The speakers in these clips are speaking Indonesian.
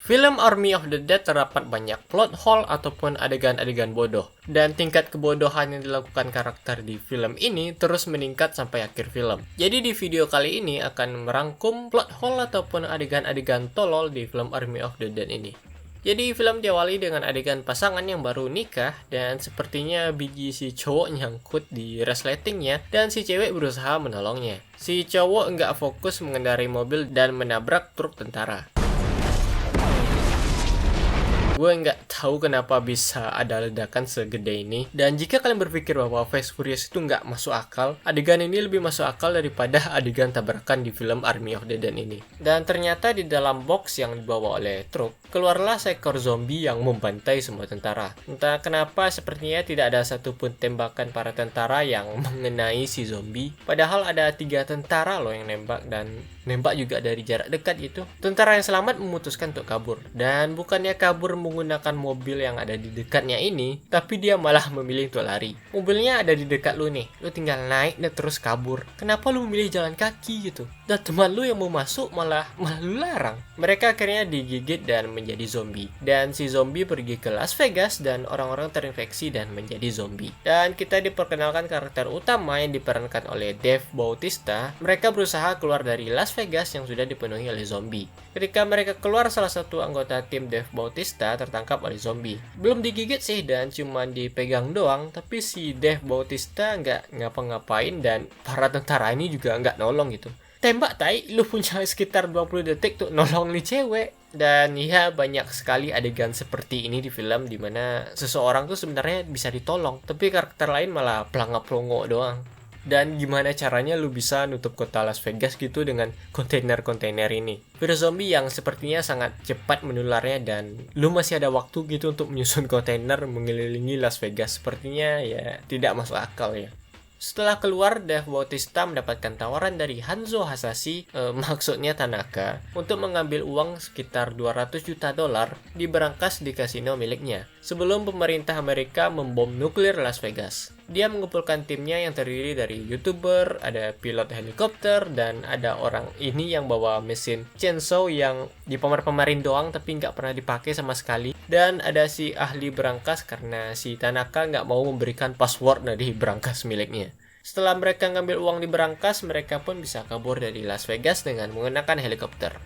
Film Army of the Dead terdapat banyak plot hole ataupun adegan-adegan bodoh, dan tingkat kebodohan yang dilakukan karakter di film ini terus meningkat sampai akhir film. Jadi di video kali ini akan merangkum plot hole ataupun adegan-adegan tolol di film Army of the Dead ini. Jadi film diawali dengan adegan pasangan yang baru nikah, dan sepertinya biji si cowok nyangkut di resletingnya dan si cewek berusaha menolongnya. Si cowok nggak fokus mengendarai mobil dan menabrak truk tentara. Gue nggak tahu kenapa bisa ada ledakan segede ini. Dan jika kalian berpikir bahwa Fast Furious itu nggak masuk akal, adegan ini lebih masuk akal daripada adegan tabrakan di film Army of the Dead ini. Dan ternyata di dalam box yang dibawa oleh truk, keluarlah seekor zombie yang membantai semua tentara. Entah kenapa sepertinya tidak ada satupun tembakan para tentara yang mengenai si zombie. Padahal ada 3 tentara loh yang nembak, dan nembak juga dari jarak dekat gitu. Tentara yang selamat memutuskan untuk kabur. Dan bukannya kabur menggunakan mobil yang ada di dekatnya ini, tapi dia malah memilih untuk lari. Mobilnya ada di dekat lu nih, lu tinggal naik dan terus kabur. Kenapa lu memilih jalan kaki gitu? Dan teman lu yang mau masuk malah lu larang. Mereka akhirnya digigit dan menjadi zombie. Dan si zombie pergi ke Las Vegas dan orang-orang terinfeksi dan menjadi zombie. Dan kita diperkenalkan karakter utama yang diperankan oleh Dave Bautista. Mereka berusaha keluar dari Las Vegas yang sudah dipenuhi oleh zombie. Ketika mereka keluar, salah satu anggota tim Dave Bautista tertangkap oleh zombie. Belum digigit sih dan cuma dipegang doang, tapi si Dave Bautista nggak ngapa-ngapain dan para tentara ini juga nggak nolong gitu. Tembak tai, lu punya sekitar 20 detik tuh nolong nih cewek. Dan ya, banyak sekali adegan seperti ini di film dimana seseorang tuh sebenarnya bisa ditolong, tapi karakter lain malah pelangap-pelongo doang. Dan gimana caranya lu bisa nutup kota Las Vegas gitu dengan kontainer-kontainer ini. Virus zombie yang sepertinya sangat cepat menularnya, dan lu masih ada waktu gitu untuk menyusun kontainer mengelilingi Las Vegas. Sepertinya ya tidak masuk akal ya. Setelah keluar, Dave Bautista mendapatkan tawaran dari Hanzo Hasashi, maksudnya Tanaka, untuk mengambil uang sekitar $200 juta di berangkas di kasino miliknya, sebelum pemerintah Amerika membom nuklir Las Vegas. Dia mengumpulkan timnya yang terdiri dari YouTuber, ada pilot helikopter, dan ada orang ini yang bawa mesin chainsaw yang dipamer-pamerin doang tapi nggak pernah dipakai sama sekali. Dan ada si ahli berangkas karena si Tanaka nggak mau memberikan password dari berangkas miliknya. Setelah mereka ngambil uang di berangkas, mereka pun bisa kabur dari Las Vegas dengan menggunakan helikopter.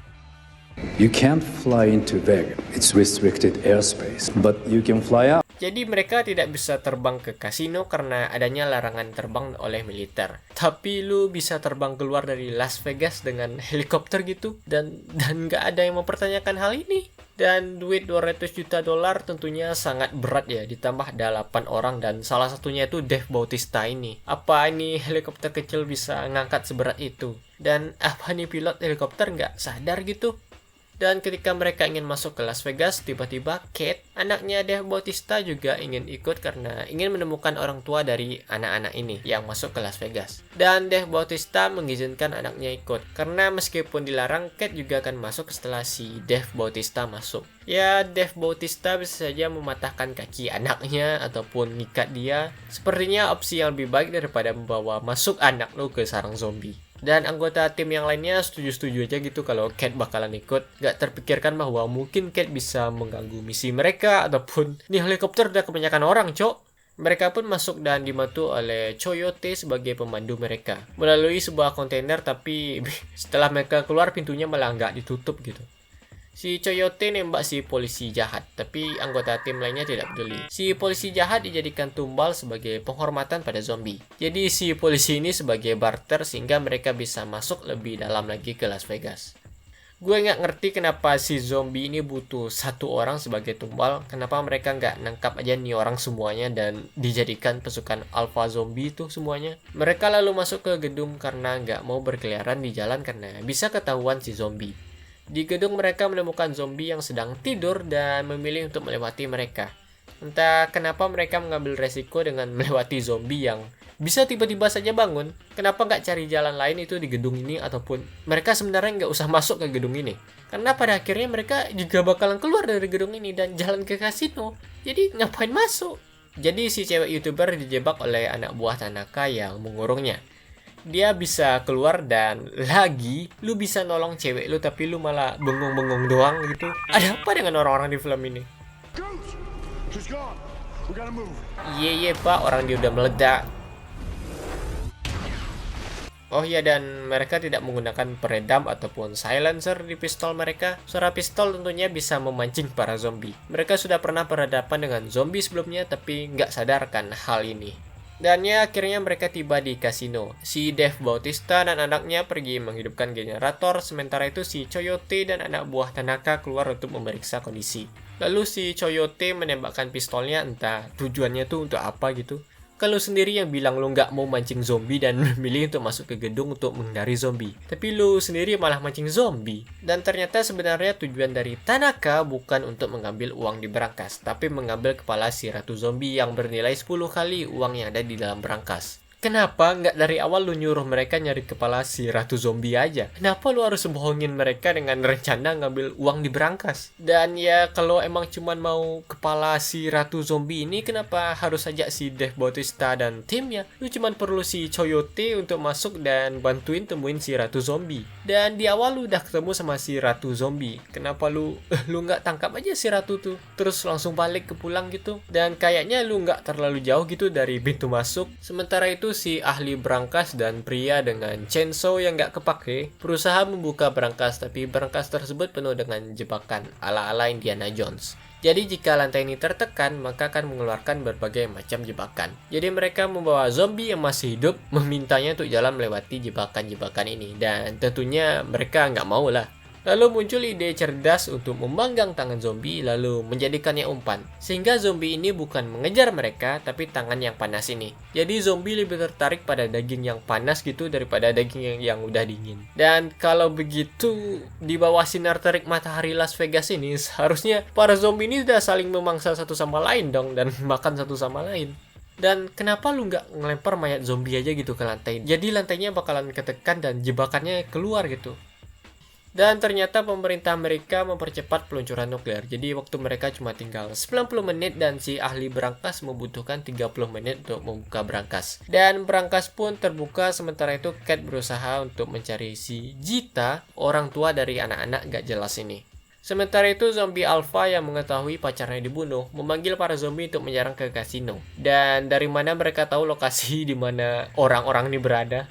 You can't fly into Vegas. It's restricted airspace, but you can fly out. Jadi mereka tidak bisa terbang ke kasino karena adanya larangan terbang oleh militer. Tapi lu bisa terbang keluar dari Las Vegas dengan helikopter gitu, dan nggak ada yang mempertanyakan hal ini. Dan duit $200 juta tentunya sangat berat ya, ditambah ada 8 orang dan salah satunya itu Dave Bautista ini. Apa ini helikopter kecil bisa ngangkat seberat itu? Dan apa nih pilot helikopter nggak sadar gitu? Dan ketika mereka ingin masuk ke Las Vegas, tiba-tiba Kate, anaknya Dave Bautista, juga ingin ikut karena ingin menemukan orang tua dari anak-anak ini yang masuk ke Las Vegas. Dan Dave Bautista mengizinkan anaknya ikut, karena meskipun dilarang, Kate juga akan masuk setelah si Dave Bautista masuk. Ya, Dave Bautista bisa saja mematahkan kaki anaknya ataupun ngikat dia. Sepertinya opsi yang lebih baik daripada membawa masuk anak lu ke sarang zombie. Dan anggota tim yang lainnya setuju-setuju aja gitu kalau Kate bakalan ikut. Gak terpikirkan bahwa mungkin Kate bisa mengganggu misi mereka, ataupun nih helikopter udah kebanyakan orang, cok. Mereka pun masuk dan dibantu oleh Coyote sebagai pemandu mereka melalui sebuah kontainer, tapi setelah mereka keluar pintunya malah nggak ditutup gitu. Si Coyote nembak si polisi jahat, tapi anggota tim lainnya tidak peduli. Si polisi jahat dijadikan tumbal sebagai penghormatan pada zombie. Jadi si polisi ini sebagai barter sehingga mereka bisa masuk lebih dalam lagi ke Las Vegas. Gue nggak ngerti kenapa si zombie ini butuh 1 orang sebagai tumbal. Kenapa mereka nggak nangkap aja nih orang semuanya dan dijadikan pasukan alpha zombie itu semuanya. Mereka lalu masuk ke gedung karena nggak mau berkeliaran di jalan karena bisa ketahuan si zombie. Di gedung mereka menemukan zombie yang sedang tidur dan memilih untuk melewati mereka. Entah kenapa mereka mengambil resiko dengan melewati zombie yang bisa tiba-tiba saja bangun. Kenapa nggak cari jalan lain itu di gedung ini, ataupun mereka sebenarnya nggak usah masuk ke gedung ini. Karena pada akhirnya mereka juga bakalan keluar dari gedung ini dan jalan ke kasino. Jadi ngapain masuk? Jadi si cewek YouTuber dijebak oleh anak buah Tanaka yang mengurungnya. dia bisa keluar dan lagi lu bisa nolong cewek lu tapi lu malah bengong-bengong doang gitu. Ada apa dengan orang-orang di film ini? Iya pak, orang dia udah meledak. Oh iya, dan mereka tidak menggunakan peredam ataupun silencer di pistol mereka. Suara pistol tentunya bisa memancing para zombie. Mereka sudah pernah berhadapan dengan zombie sebelumnya tapi nggak sadarkan hal ini. Dan ya akhirnya mereka tiba di kasino. Si Dave Bautista dan anaknya pergi menghidupkan generator, sementara itu si Coyote dan anak buah Tanaka keluar untuk memeriksa kondisi. Lalu si Coyote menembakkan pistolnya, entah tujuannya tuh untuk apa gitu. Kalau sendiri yang bilang lu nggak mau mancing zombie dan memilih untuk masuk ke gedung untuk menghindari zombie. Tapi lu sendiri malah mancing zombie. Dan ternyata sebenarnya tujuan dari Tanaka bukan untuk mengambil uang di berangkas, tapi mengambil kepala si ratu zombie yang bernilai 10 kali uang yang ada di dalam berangkas. Kenapa nggak dari awal lu nyuruh mereka nyari kepala si ratu zombie aja? Kenapa lu harus bohongin mereka dengan rencana ngambil uang di berangkas? Dan ya kalau emang cuman mau kepala si ratu zombie ini, kenapa harus ajak si Dave Bautista dan timnya? Lu cuman perlu si Coyote untuk masuk dan bantuin temuin si ratu zombie. Dan di awal lu udah ketemu sama si ratu zombie. Kenapa lu nggak tangkap aja si ratu tuh? Terus langsung balik ke pulang gitu? Dan kayaknya lu nggak terlalu jauh gitu dari pintu masuk. Sementara itu si ahli berangkas dan pria dengan chainsaw yang gak kepake berusaha membuka berangkas, tapi berangkas tersebut penuh dengan jebakan ala-ala Indiana Jones. Jadi jika lantai ini tertekan, maka akan mengeluarkan berbagai macam jebakan. Jadi mereka membawa zombie yang masih hidup, memintanya untuk jalan melewati jebakan-jebakan ini. Dan tentunya mereka nggak mau lah. Lalu muncul ide cerdas untuk memanggang tangan zombie lalu menjadikannya umpan. Sehingga zombie ini bukan mengejar mereka, tapi tangan yang panas ini. Jadi zombie lebih tertarik pada daging yang panas gitu daripada daging yang udah dingin. Dan kalau begitu, di bawah sinar terik matahari Las Vegas ini, seharusnya para zombie ini sudah saling memangsa satu sama lain dong, dan makan satu sama lain. Dan kenapa lu nggak ngelempar mayat zombie aja gitu ke lantai? Jadi lantainya bakalan ketekan dan jebakannya keluar gitu. Dan ternyata pemerintah Amerika mempercepat peluncuran nuklir. Jadi waktu mereka cuma tinggal 90 menit dan si ahli berangkas membutuhkan 30 menit untuk membuka berangkas. Dan berangkas pun terbuka, sementara itu Cat berusaha untuk mencari si Jita, orang tua dari anak-anak gak jelas ini. Sementara itu zombie alpha yang mengetahui pacarnya dibunuh memanggil para zombie untuk menyerang ke kasino. Dan dari mana mereka tahu lokasi di mana orang-orang ini berada?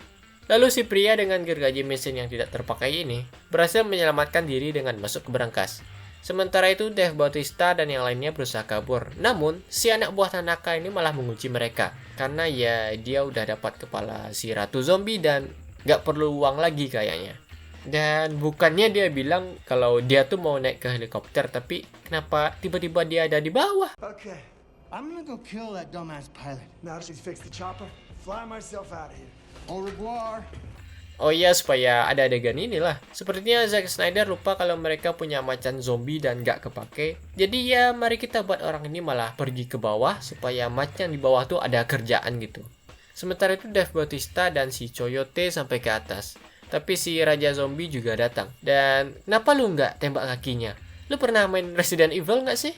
Lalu si pria dengan gergaji mesin yang tidak terpakai ini berhasil menyelamatkan diri dengan masuk ke berangkas. Sementara itu Dave Bautista dan yang lainnya berusaha kabur. Namun si anak buah Tanaka ini malah mengunci mereka. Karena ya dia udah dapat kepala si ratu zombie dan gak perlu uang lagi kayaknya. Dan bukannya dia bilang kalau dia tuh mau naik ke helikopter, tapi kenapa tiba-tiba dia ada di bawah? Okay, I'm gonna go kill that dumbass pilot. Now that she's fixed the chopper, fly myself out of here. Au revoir. Oh iya, supaya ada adegan inilah. Sepertinya Zack Snyder lupa kalau mereka punya macan zombie dan gak kepake. Jadi ya mari kita buat orang ini malah pergi ke bawah supaya macan di bawah tuh ada kerjaan gitu. Sementara itu Dave Bautista dan si Coyote sampai ke atas. Tapi si Raja Zombie juga datang. Dan kenapa lu nggak tembak kakinya? Lu pernah main Resident Evil nggak sih?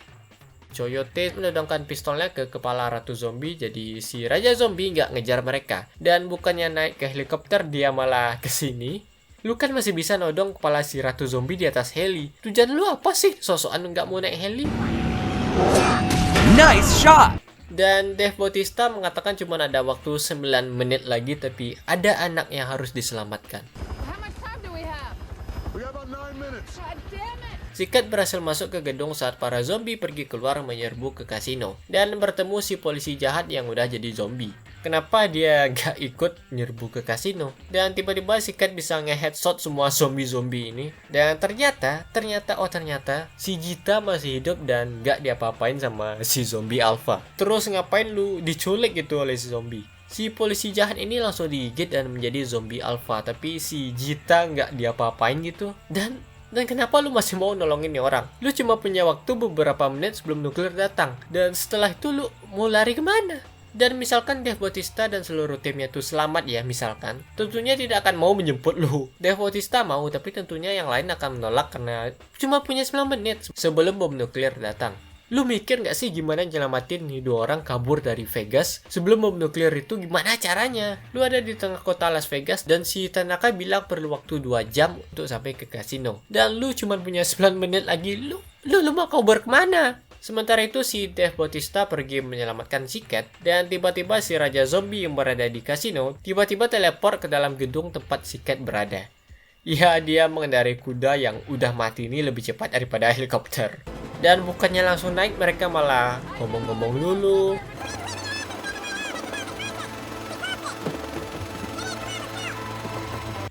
Coyote menodongkan pistolnya ke kepala Ratu Zombie, jadi si Raja Zombie nggak ngejar mereka. Dan bukannya naik ke helikopter, dia malah kesini. Lu kan masih bisa nodong kepala si Ratu Zombie di atas heli. Tujuan lu apa sih? Sosokan nggak mau naik heli? Nice shot! Dan Dave Bautista mengatakan cuma ada waktu 9 menit lagi, tapi ada anak yang harus diselamatkan. How much time do we have? We got about 9 minutes. God damn it! Si Cat berhasil masuk ke gedung saat para zombie pergi keluar menyerbu ke kasino dan bertemu si polisi jahat yang udah jadi zombie. Kenapa dia gak ikut nyerbu ke kasino? Dan tiba-tiba si Cat bisa nge-headshot semua zombie-zombie ini. Dan ternyata si Jita masih hidup dan gak diapa-apain sama si zombie alpha. Terus ngapain lu diculik gitu oleh si zombie? Si polisi jahat ini langsung digigit dan menjadi zombie alpha, tapi si Jita gak diapa-apain gitu. Dan kenapa lu masih mau nolongin nih orang? Lu cuma punya waktu beberapa menit sebelum nuklir datang. Dan setelah itu lu mau lari kemana? Dan misalkan Dave Bautista dan seluruh timnya tuh selamat ya misalkan, tentunya tidak akan mau menjemput lu. Dave Bautista mau, tapi tentunya yang lain akan menolak karena cuma punya 9 menit sebelum bom nuklir datang. Lu mikir nggak sih gimana nyelamatin nih 2 orang kabur dari Vegas sebelum bom nuklir itu gimana caranya? Lu ada di tengah kota Las Vegas dan si Tanaka bilang perlu waktu 2 jam untuk sampai ke kasino. Dan lu cuma punya 9 menit lagi, lu mau kabur kemana? Sementara itu si Dave Bautista pergi menyelamatkan si Cat dan tiba-tiba si Raja Zombie yang berada di kasino tiba-tiba teleport ke dalam gedung tempat si Cat berada. Ya, dia mengendarai kuda yang udah mati ini lebih cepat daripada helikopter. Dan bukannya langsung naik, mereka malah ngomong-ngomong dulu.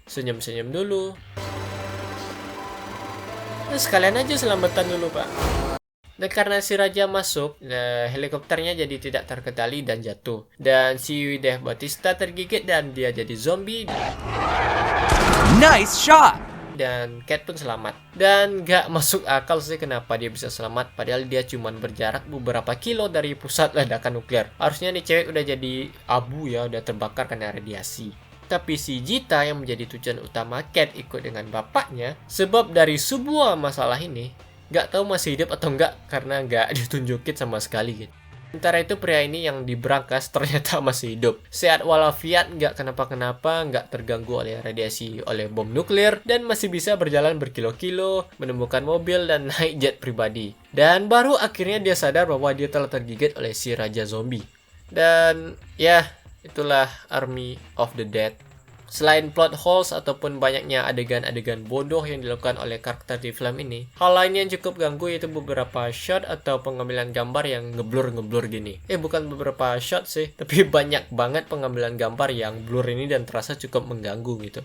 Senyum-senyum dulu. Nah, sekalian aja selamatan dulu, Pak. Dan karena si Raja masuk, helikopternya jadi tidak terkendali dan jatuh. Dan si Dave Bautista tergigit dan dia jadi zombie. Nice shot! Dan Cat pun selamat. Dan gak masuk akal sih kenapa dia bisa selamat, padahal dia cuma berjarak beberapa kilo dari pusat ledakan nuklir. Harusnya nih cewek udah jadi abu ya, udah terbakar karena radiasi. Tapi si Jita yang menjadi tujuan utama Cat ikut dengan bapaknya, sebab dari sebuah masalah ini gak tahu masih hidup atau enggak karena gak ditunjukin sama sekali gitu. Sementara itu pria ini yang diberangkas ternyata masih hidup. Sehat walafiat, nggak kenapa-kenapa, nggak terganggu oleh radiasi oleh bom nuklir, dan masih bisa berjalan berkilo-kilo, menemukan mobil, dan naik jet pribadi. Dan baru akhirnya dia sadar bahwa dia telah tergigit oleh si Raja Zombie. Dan ya, itulah Army of the Dead. Selain plot holes ataupun banyaknya adegan-adegan bodoh yang dilakukan oleh karakter di film ini, hal lain yang cukup ganggu yaitu beberapa shot atau pengambilan gambar yang ngeblur-ngeblur gini. Bukan beberapa shot sih, tapi banyak banget pengambilan gambar yang blur ini dan terasa cukup mengganggu gitu.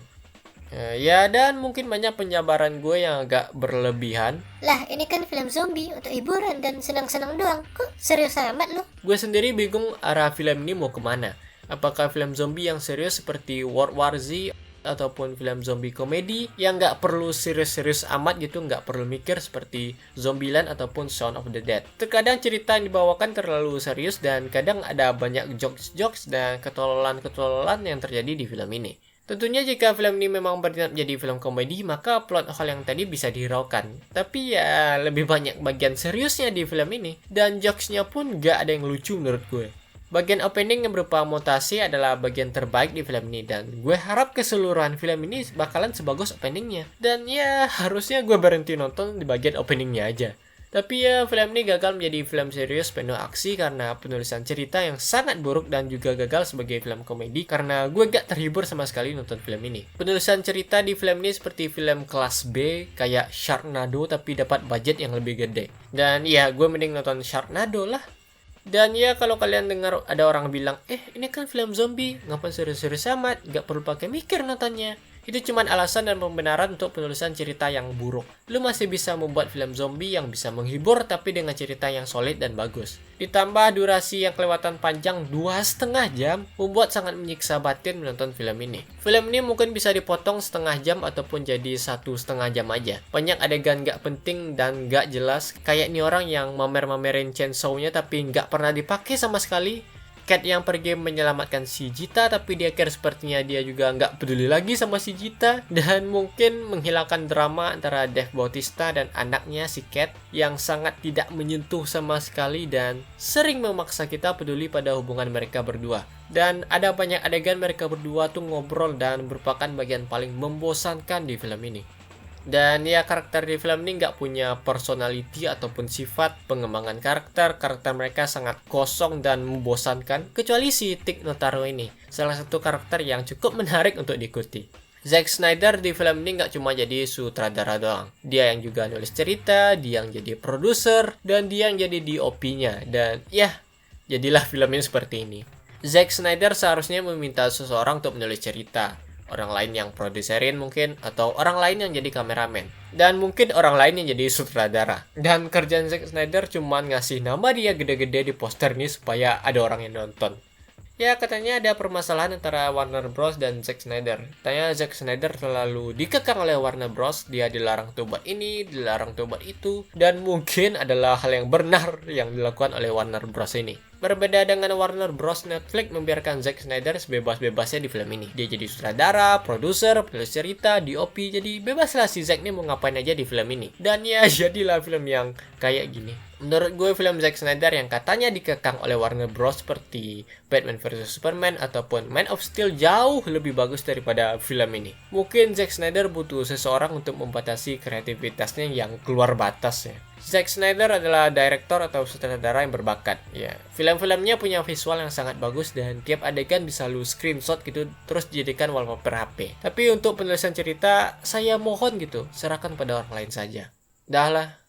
Ya, dan mungkin banyak penjabaran gue yang agak berlebihan. Lah, ini kan film zombie untuk hiburan dan senang-senang doang. Kok serius amat lu? Gue sendiri bingung arah film ini mau kemana. Apakah film zombie yang serius seperti World War Z ataupun film zombie komedi yang nggak perlu serius-serius amat gitu, nggak perlu mikir seperti Zombieland ataupun Shaun of the Dead. Terkadang cerita yang dibawakan terlalu serius dan kadang ada banyak jokes-jokes dan ketololan-ketololan yang terjadi di film ini. Tentunya jika film ini memang berniat menjadi film komedi, maka plot hole yang tadi bisa dihiraukan. Tapi ya lebih banyak bagian seriusnya di film ini, dan jokesnya pun nggak ada yang lucu menurut gue. Bagian opening yang berupa mutasi adalah bagian terbaik di film ini, dan gue harap keseluruhan film ini bakalan sebagus openingnya. Dan ya harusnya gue berhenti nonton di bagian openingnya aja. Tapi ya film ini gagal menjadi film serius penuh aksi karena penulisan cerita yang sangat buruk, dan juga gagal sebagai film komedi karena gue gak terhibur sama sekali nonton film ini. Penulisan cerita di film ini seperti film kelas B kayak Sharknado tapi dapat budget yang lebih gede. Dan ya gue mending nonton Sharknado lah. Dan ya kalau kalian dengar ada orang bilang, ini kan film zombie, ngapain serius-serius amat, gak perlu pakai mikir nontonnya. Itu cuma alasan dan pembenaran untuk penulisan cerita yang buruk. Lu masih bisa membuat film zombie yang bisa menghibur tapi dengan cerita yang solid dan bagus. Ditambah durasi yang kelewatan panjang 2,5 jam, membuat sangat menyiksa batin menonton film ini. Film ini mungkin bisa dipotong setengah jam ataupun jadi 1,5 jam aja. Banyak adegan gak penting dan gak jelas, kayak ini orang yang mamer-mamerin chainsaw-nya tapi gak pernah dipakai sama sekali. Cat yang pergi menyelamatkan si Jita, tapi di akhir sepertinya dia juga nggak peduli lagi sama si Jita. Dan mungkin menghilangkan drama antara Dave Bautista dan anaknya si Cat yang sangat tidak menyentuh sama sekali dan sering memaksa kita peduli pada hubungan mereka berdua. Dan ada banyak adegan mereka berdua tuh ngobrol dan merupakan bagian paling membosankan di film ini. Dan ya karakter di film ini nggak punya personality ataupun sifat pengembangan karakter mereka sangat kosong dan membosankan, kecuali si Tig Notaro ini, salah satu karakter yang cukup menarik untuk diikuti. Zack Snyder di film ini nggak cuma jadi sutradara doang, dia yang juga nulis cerita, dia yang jadi produser, dan dia yang jadi DOP-nya, dan ya jadilah film ini seperti ini. Zack Snyder seharusnya meminta seseorang untuk menulis cerita, orang lain yang produserin mungkin, atau orang lain yang jadi kameramen, dan mungkin orang lain yang jadi sutradara. Dan kerjaan Zack Snyder cuman ngasih nama dia gede-gede di poster ini supaya ada orang yang nonton. Ya katanya ada permasalahan antara Warner Bros dan Zack Snyder. Katanya Zack Snyder selalu dikekang oleh Warner Bros, dia dilarang tuh buat ini, dilarang tuh buat itu, dan mungkin adalah hal yang benar yang dilakukan oleh Warner Bros ini. Berbeda dengan Warner Bros, Netflix membiarkan Zack Snyder sebebas-bebasnya di film ini. Dia jadi sutradara, produser, penulis cerita, DOP, jadi bebaslah si Zack nih mau ngapain aja di film ini. Dan ya jadilah film yang kayak gini. Menurut gue film Zack Snyder yang katanya dikekang oleh Warner Bros seperti Batman vs Superman ataupun Man of Steel jauh lebih bagus daripada film ini. Mungkin Zack Snyder butuh seseorang untuk membatasi kreativitasnya yang keluar batas ya. Zack Snyder adalah direktor atau sutradara yang berbakat. Ya, film-filmnya punya visual yang sangat bagus dan tiap adegan bisa lu screenshot gitu terus dijadikan wallpaper HP. Tapi untuk penulisan cerita, saya mohon gitu, serahkan pada orang lain saja. Dah lah.